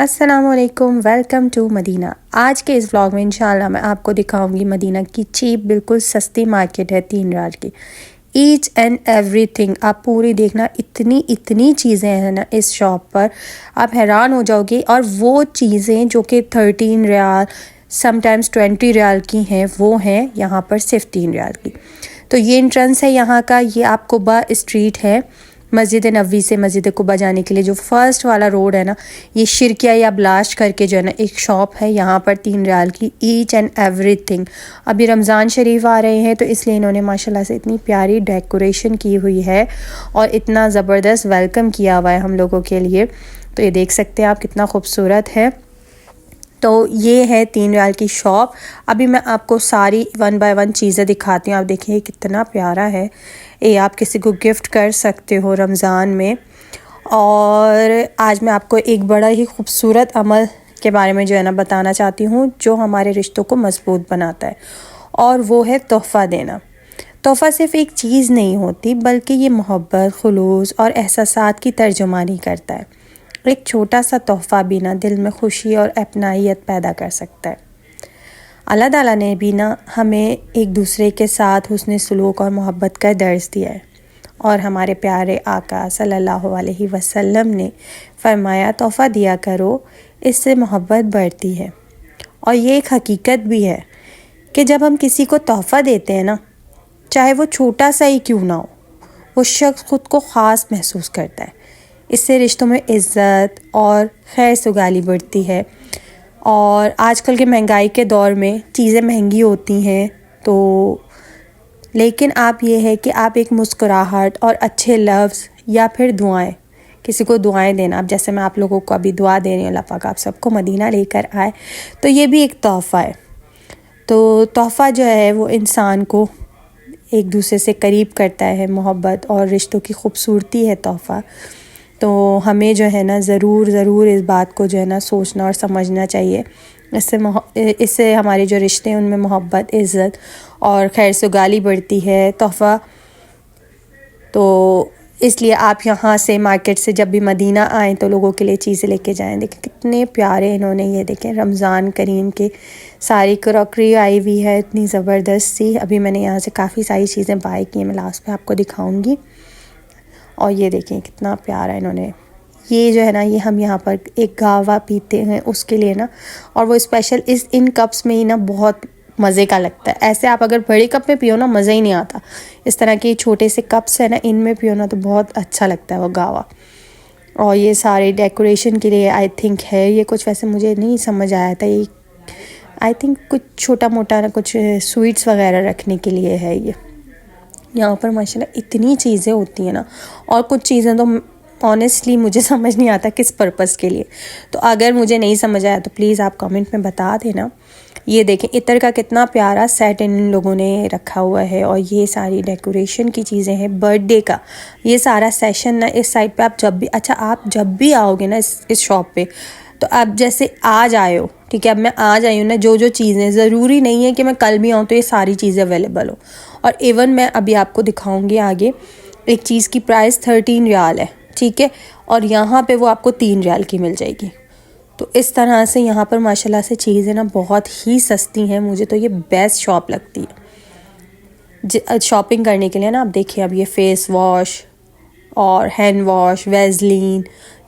अस्सलामुअलैकुम, welcome to Medina. आज के इस व्लॉग में इंशाल्लाह मैं आपको दिखाऊंगी मदीना की चीप बिल्कुल सस्ती मार्केट है 3 रियाल की। ईच एंड एवरीथिंग आप पूरी देखना, इतनी चीज़ें हैं ना इस शॉप पर, आप हैरान हो जाओगे। और वो चीज़ें जो कि 13 रियाल समटाइम्स 20 रियाल की हैं वो हैं यहाँ पर सिर्फ 3 रियाल की। तो ये एंट्रेंस है यहाँ का, ये आपको कुबा स्ट्रीट है मस्जिद नबवी से मस्जिद कुबा जाने के लिए जो फर्स्ट वाला रोड है ना, ये शिरकिया या ब्लास्ट करके जो है ना एक शॉप है यहाँ पर 3 रियाल की ईच एंड एवरीथिंग। अभी रमज़ान शरीफ आ रहे हैं तो इसलिए इन्होंने माशाल्लाह से इतनी प्यारी डेकोरेशन की हुई है और इतना ज़बरदस्त वेलकम किया हुआ है हम लोगों के लिए। तो ये देख सकते हैं आप कितना खूबसूरत है। तो ये है 3 रियाल की शॉप। अभी मैं आपको सारी 1 बाय 1 चीज़ें दिखाती हूँ। आप देखिए कितना प्यारा है, ये आप किसी को गिफ्ट कर सकते हो रमज़ान में। और आज मैं आपको एक बड़ा ही खूबसूरत अमल के बारे में जो है ना बताना चाहती हूँ जो हमारे रिश्तों को मजबूत बनाता है, और वो है तोहफ़ा देना। तोहफ़ा सिर्फ़ एक चीज़ नहीं होती बल्कि ये मोहब्बत, खुलूस और एहसासात की तर्जुमानी करता है। एक छोटा सा तोहफ़ा भी ना दिल में खुशी और अपनाइत पैदा कर सकता है। अल्लाह ताला ने भी ना हमें एक दूसरे के साथ हुस्न सलूक और मोहब्बत का दर्स दिया है, और हमारे प्यारे आका सल्लल्लाहु अलैहि वसल्लम ने फरमाया तोहफ़ा दिया करो, इससे मोहब्बत बढ़ती है। और ये एक हकीकत भी है कि जब हम किसी को तोहफ़ा देते हैं ना, चाहे वो छोटा सा ही क्यों ना हो, वो शख्स ख़ुद को ख़ास महसूस करता है। इससे रिश्तों में इज़्ज़त और खैर सुगाली बढ़ती है। और आजकल के महंगाई के दौर में चीज़ें महंगी होती हैं, तो लेकिन आप ये है कि आप एक मुस्कुराहट और अच्छे लफ्ज़ या फिर दुआएं, किसी को दुआएं देना, अब जैसे मैं आप लोगों को अभी दुआ दे रही हूँ अल्लाह पाक आप सबको मदीना लेकर आए, तो ये भी एक तोहफ़ा है। तो तोहफ़ा जो है वो इंसान को एक दूसरे से करीब करता है, मोहब्बत और रिश्तों की खूबसूरती है तोहफ़ा। तो हमें जो है ना ज़रूर इस बात को जो है ना सोचना और समझना चाहिए। इससे हमारे जो रिश्ते हैं उनमें मोहब्बत, इज़्ज़त और खैर सुगाली बढ़ती है। तोहफ़ा तो इसलिए आप यहाँ से मार्केट से जब भी मदीना आएँ तो लोगों के लिए चीज़ें लेके जाएँ। देखें कितने प्यारे इन्होंने, ये देखें रमज़ान करीम के सारी क्रॉकरी आई हुई है इतनी ज़बरदस्त सी। अभी मैंने यहाँ से काफ़ी सारी चीज़ें बाय की हैं, मैं लास्ट में आपको दिखाऊँगी। और ये देखें कितना प्यारा इन्होंने, ये जो है ना ये हम यहाँ पर एक गावा पीते हैं उसके लिए ना, और वो स्पेशल इन कप्स में ही ना बहुत मज़े का लगता है। ऐसे आप अगर बड़े कप में पियो ना मज़ा ही नहीं आता, इस तरह के छोटे से कप्स है ना इनमें पियो ना तो बहुत अच्छा लगता है वो गावा। और ये सारे डेकोरेशन के लिए आई थिंक है ये कुछ, वैसे मुझे नहीं समझ आया था, ये आई थिंक कुछ छोटा मोटा ना कुछ स्वीट्स वगैरह रखने के लिए है। ये यहाँ पर माशाल्लाह इतनी चीज़ें होती हैं ना, और कुछ चीज़ें तो ऑनेस्टली मुझे समझ नहीं आता किस पर्पस के लिए। तो अगर मुझे नहीं समझ आया तो प्लीज़ आप कमेंट में बता देना। ये देखें इत्र का कितना प्यारा सेट इन लोगों ने रखा हुआ है, और ये सारी डेकोरेशन की चीज़ें हैं बर्थडे का। ये सारा सेशन ना इस साइड पे आप जब भी, अच्छा आप जब भी आओगे ना इस शॉप पे, तो आप जैसे आज आए हो, ठीक है, अब मैं आज आई हूँ ना, जो चीज़ें ज़रूरी नहीं है कि मैं कल भी आऊँ तो ये सारी चीज़ें अवेलेबल हो। और इवन मैं अभी आपको दिखाऊंगी आगे, एक चीज़ की प्राइस 13 रियाल है, ठीक है, और यहाँ पे वो आपको 3 रियाल की मिल जाएगी। तो इस तरह से यहाँ पर माशाल्लाह से चीज़ें ना बहुत ही सस्ती हैं। मुझे तो ये बेस्ट शॉप लगती है शॉपिंग करने के लिए ना। आप देखिए अब ये फेस वॉश और हैंड वॉश, वेज़लीन,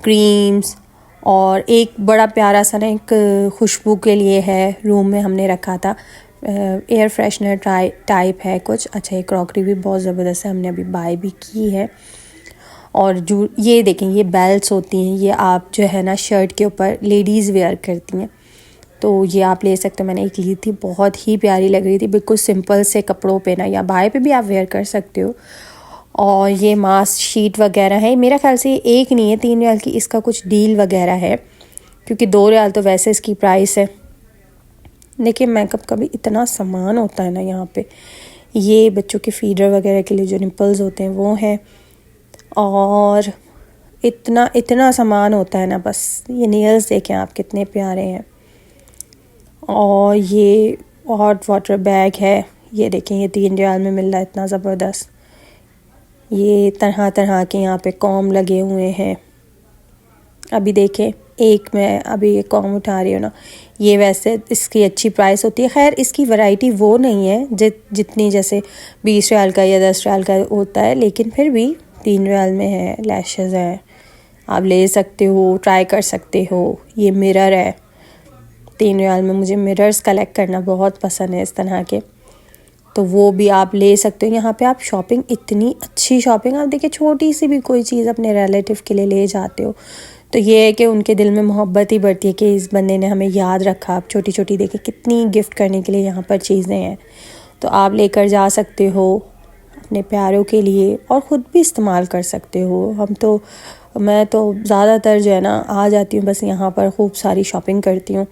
क्रीम्स, और एक बड़ा प्यारा सा ना एक खुशबू के लिए है, रूम में हमने रखा था, एयर फ्रेशनर टाइप है कुछ। अच्छा ये क्रॉकरी भी बहुत ज़बरदस्त है, हमने अभी बाय भी की है। और जो ये देखें ये बेल्ट्स होती हैं, ये आप जो है ना शर्ट के ऊपर लेडीज़ वेयर करती हैं, तो ये आप ले सकते हो। मैंने एक ली थी, बहुत ही प्यारी लग रही थी, बिल्कुल सिंपल से कपड़ों पे ना, या बाय पे भी आप वेयर कर सकते हो। और ये मास्क शीट वगैरह है, मेरा ख्याल से ये एक नहीं है 3 रियाल की, इसका कुछ डील वगैरह है, क्योंकि 2 रियाल तो वैसे इसकी प्राइस है। देखिए मेकअप का भी इतना सामान होता है ना यहाँ पे। ये बच्चों के फीडर वगैरह के लिए जो निपल्स होते हैं वो हैं, और इतना सामान होता है ना, बस ये नेल्स देखें आप कितने प्यारे हैं। और ये हॉट वाटर बैग है, ये देखें ये 3 रियाल में मिल रहा है, इतना ज़बरदस्त। ये तरह तरह के यहाँ पे कॉम लगे हुए हैं। अभी देखें एक मैं अभी ये कॉम उठा रही हूँ ना, ये वैसे इसकी अच्छी प्राइस होती है। खैर इसकी वैरायटी वो नहीं है जितनी जैसे 20 रियाल का या 10 रियाल का होता है, लेकिन फिर भी 3 रियाल में है। लैशेज़ हैं, आप ले सकते हो, ट्राई कर सकते हो। ये मिरर है, 3 रियाल में। मुझे मिरर्स कलेक्ट करना बहुत पसंद है इस तरह के, तो वो भी आप ले सकते हो। यहाँ पे आप शॉपिंग, इतनी अच्छी शॉपिंग, आप देखिए छोटी सी भी कोई चीज़ अपने रिलेटिव के लिए ले जाते हो तो ये है कि उनके दिल में मोहब्बत ही बढ़ती है कि इस बंदे ने हमें याद रखा। आप छोटी छोटी देखिए कितनी गिफ्ट करने के लिए यहाँ पर चीज़ें हैं, तो आप लेकर जा सकते हो अपने प्यारों के लिए और ख़ुद भी इस्तेमाल कर सकते हो। मैं तो ज़्यादातर जो है ना आ जाती हूँ बस यहाँ पर, खूब सारी शॉपिंग करती हूँ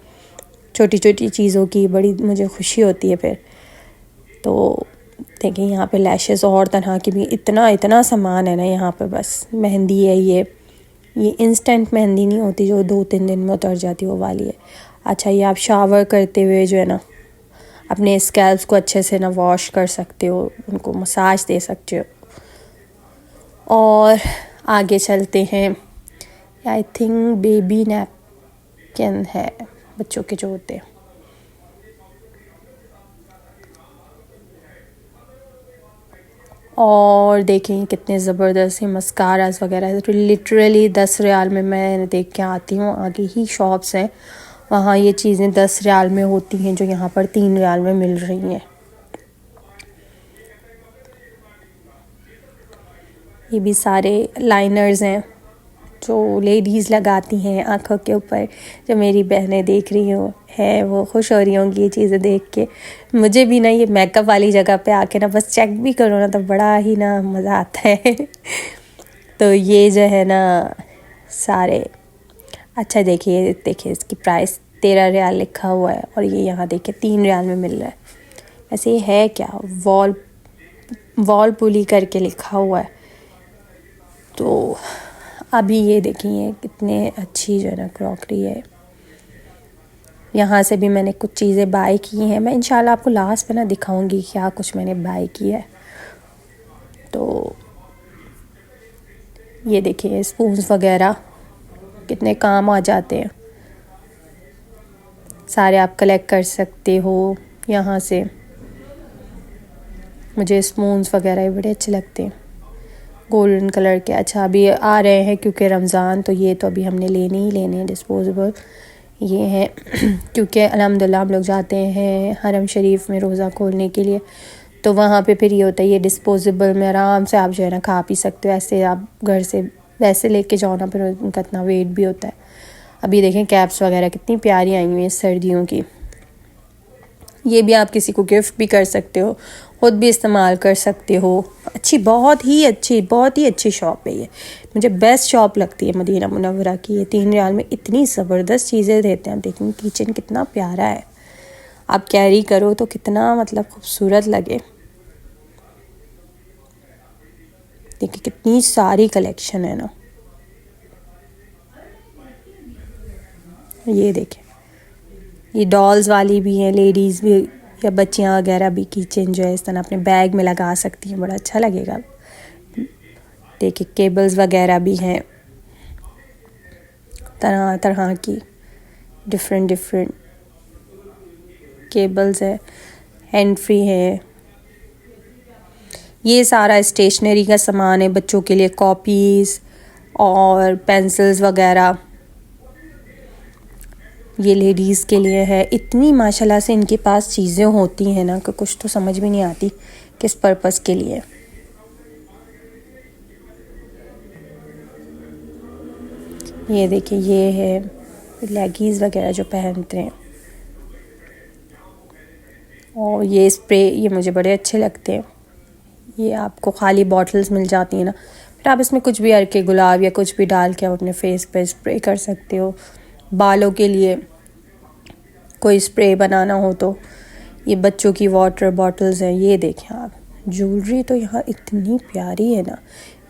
छोटी छोटी चीज़ों की, बड़ी मुझे खुशी होती है फिर। तो देखिए यहाँ पे लैशेस और तरह की भी इतना सामान है ना यहाँ पे। बस मेहंदी है, ये इंस्टेंट मेहंदी नहीं होती जो 2-3 दिन में उतर जाती, वो वाली है। अच्छा, ये आप शावर करते हुए जो है ना अपने स्कैल्प्स को अच्छे से ना वॉश कर सकते हो, उनको मसाज दे सकते हो। और आगे चलते हैं, आई थिंक बेबी नैपकिन है बच्चों के जो होते हैं। और देखें कितने ज़बरदस्त मस्कारास वगैरह है। तो लिटरली 10 रियाल में मैं देख के आती हूँ, आगे ही शॉप्स हैं वहाँ ये चीज़ें 10 रियाल में होती हैं जो यहाँ पर 3 रियाल में मिल रही हैं। ये भी सारे लाइनर्स हैं जो लेडीज़ लगाती हैं आँखों के ऊपर। जो मेरी बहनें देख रही हो है वो खुश हो रही होंगी ये चीज़ें देख के। मुझे भी ना ये मेकअप वाली जगह पे आके ना बस चेक भी करो ना तो बड़ा ही ना मज़ा आता है। तो ये जो है ना सारे, अच्छा देखिए इसकी प्राइस 13 रियाल लिखा हुआ है और ये यहाँ देखिए 3 रियाल में मिल रहा है। ऐसे ये है क्या, वॉल पुली करके लिखा हुआ है। तो अभी ये देखिए कितने अच्छी जो है ना क्रॉकरी है। यहाँ से भी मैंने कुछ चीज़ें बाय की हैं, मैं इंशाल्लाह आपको लास्ट पे ना दिखाऊंगी क्या कुछ मैंने बाय किया है। तो ये देखिए स्पून्स वगैरह कितने काम आ जाते हैं, सारे आप कलेक्ट कर सकते हो यहाँ से। मुझे स्पून्स वगैरह बड़े अच्छे लगते हैं, गोल्डन कलर के। अच्छा अभी आ रहे हैं क्योंकि रमज़ान, तो ये तो अभी हमने लेने ही लेने हैं डिस्पोजेबल। ये हैं क्योंकि अल्हम्दुलिल्लाह हम लोग जाते हैं हरम शरीफ में रोज़ा खोलने के लिए, तो वहाँ पे फिर ये होता है ये डिस्पोजेबल में आराम से आप जो है ना खा पी सकते हो। ऐसे आप घर से वैसे लेके जाओ ना, फिर उनका इतना वेट भी होता है। अभी देखें कैप्स वगैरह कितनी प्यारी आई हुई हैं सर्दियों की। ये भी आप किसी को गिफ्ट भी कर सकते हो, ख़ुद भी इस्तेमाल कर सकते हो। बहुत ही अच्छी शॉप है ये, मुझे बेस्ट शॉप लगती है मदीना मुनव्वरा की। ये 3 रियाल में इतनी ज़बरदस्त चीज़ें देते हैं। देखें किचन कितना प्यारा है, आप कैरी करो तो कितना मतलब खूबसूरत लगे। देखिए कितनी सारी कलेक्शन है ना। ये देखें ये डॉल्स वाली भी हैं, लेडीज़ भी या बच्चियां वगैरह भी किचन जो है इस तरह अपने बैग में लगा सकती हैं, बड़ा अच्छा लगेगा। देखिए केबल्स वगैरह भी हैं तरह तरह की, डिफरेंट केबल्स है, हैंड फ्री है। ये सारा स्टेशनरी का सामान है बच्चों के लिए, कॉपीज़ और पेंसिल्स वगैरह ये लेडीज़ के लिए है। इतनी माशाल्लाह से इनके पास चीज़ें होती हैं ना कि कुछ तो समझ भी नहीं आती किस पर्पस के लिए। ये देखिए ये है लेगीज़ वगैरह जो पहनते हैं, और ये स्प्रे ये मुझे बड़े अच्छे लगते हैं। ये आपको खाली बॉटल्स मिल जाती हैं ना, फिर आप इसमें कुछ भी अर्के गुलाब या कुछ भी डाल के आप अपने फेस पे स्प्रे कर सकते हो। बालों के लिए कोई स्प्रे बनाना हो तो ये बच्चों की वाटर बॉटल्स हैं। ये देखें आप, ज्वेलरी तो यहाँ इतनी प्यारी है ना,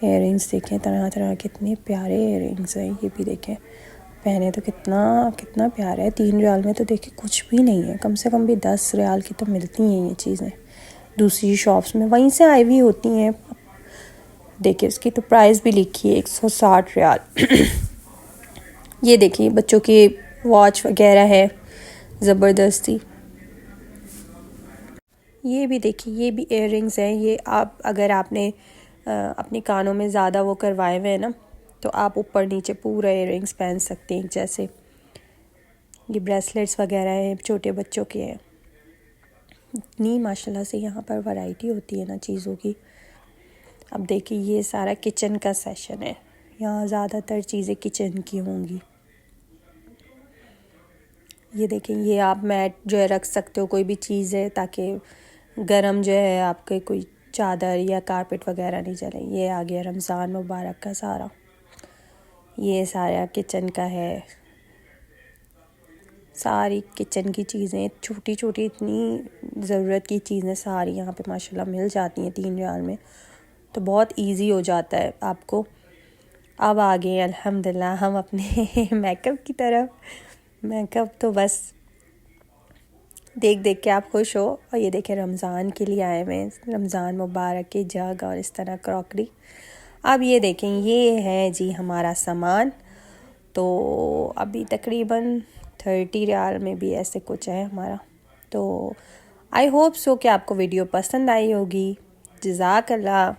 इयररिंग्स देखें तरह तरह के, इतने प्यारे इयररिंग्स हैं। ये भी देखें पहने तो कितना प्यारा है। 3 रियाल में तो देखिए कुछ भी नहीं है, कम से कम भी 10 रियाल की तो मिलती हैं ये चीज़ें दूसरी शॉप्स में, वहीं से आई हुई होती हैं। देखिए इसकी तो प्राइस भी लिखी है 160 रियाल। ये देखिए बच्चों की वॉच वगैरह है ज़बरदस्ती। ये भी देखिए, ये भी इयररिंग्स हैं। ये आप अगर आपने अपने कानों में ज़्यादा वो करवाए हुए हैं ना, तो आप ऊपर नीचे पूरा इयररिंग्स पहन सकते हैं जैसे। ये ब्रेसलेट्स वगैरह हैं, छोटे बच्चों के हैं। इतनी माशाल्लाह से यहाँ पर वैरायटी होती है ना चीज़ों की। अब देखिए ये सारा किचन का सेशन है, यहाँ ज़्यादातर चीज़ें किचन की होंगी। ये देखें, ये आप मैट जो है रख सकते हो, कोई भी चीज़ है, ताकि गरम जो है आपके कोई चादर या कारपेट वगैरह नहीं चले। ये आ गया रमज़ान मुबारक का सारा, ये सारा किचन का है। सारी किचन की चीज़ें छोटी छोटी, इतनी ज़रूरत की चीज़ें सारी यहाँ पे माशाल्लाह मिल जाती हैं 3 रियाल में, तो बहुत इजी हो जाता है आपको। अब आ गए अल्हम्दुलिल्लाह हम अपने मेकअप की तरफ। मेकअप तो बस देख देख के आप खुश हो। और ये देखें रमज़ान के लिए आए हुए हैं, रमज़ान मुबारक के जग और इस तरह क्रॉकरी। अब ये देखें, ये है जी हमारा सामान। तो अभी तकरीबन 30 रियाल में भी ऐसे कुछ है हमारा। तो आई होप सो कि आपको वीडियो पसंद आई होगी। जज़ाकल्लाह।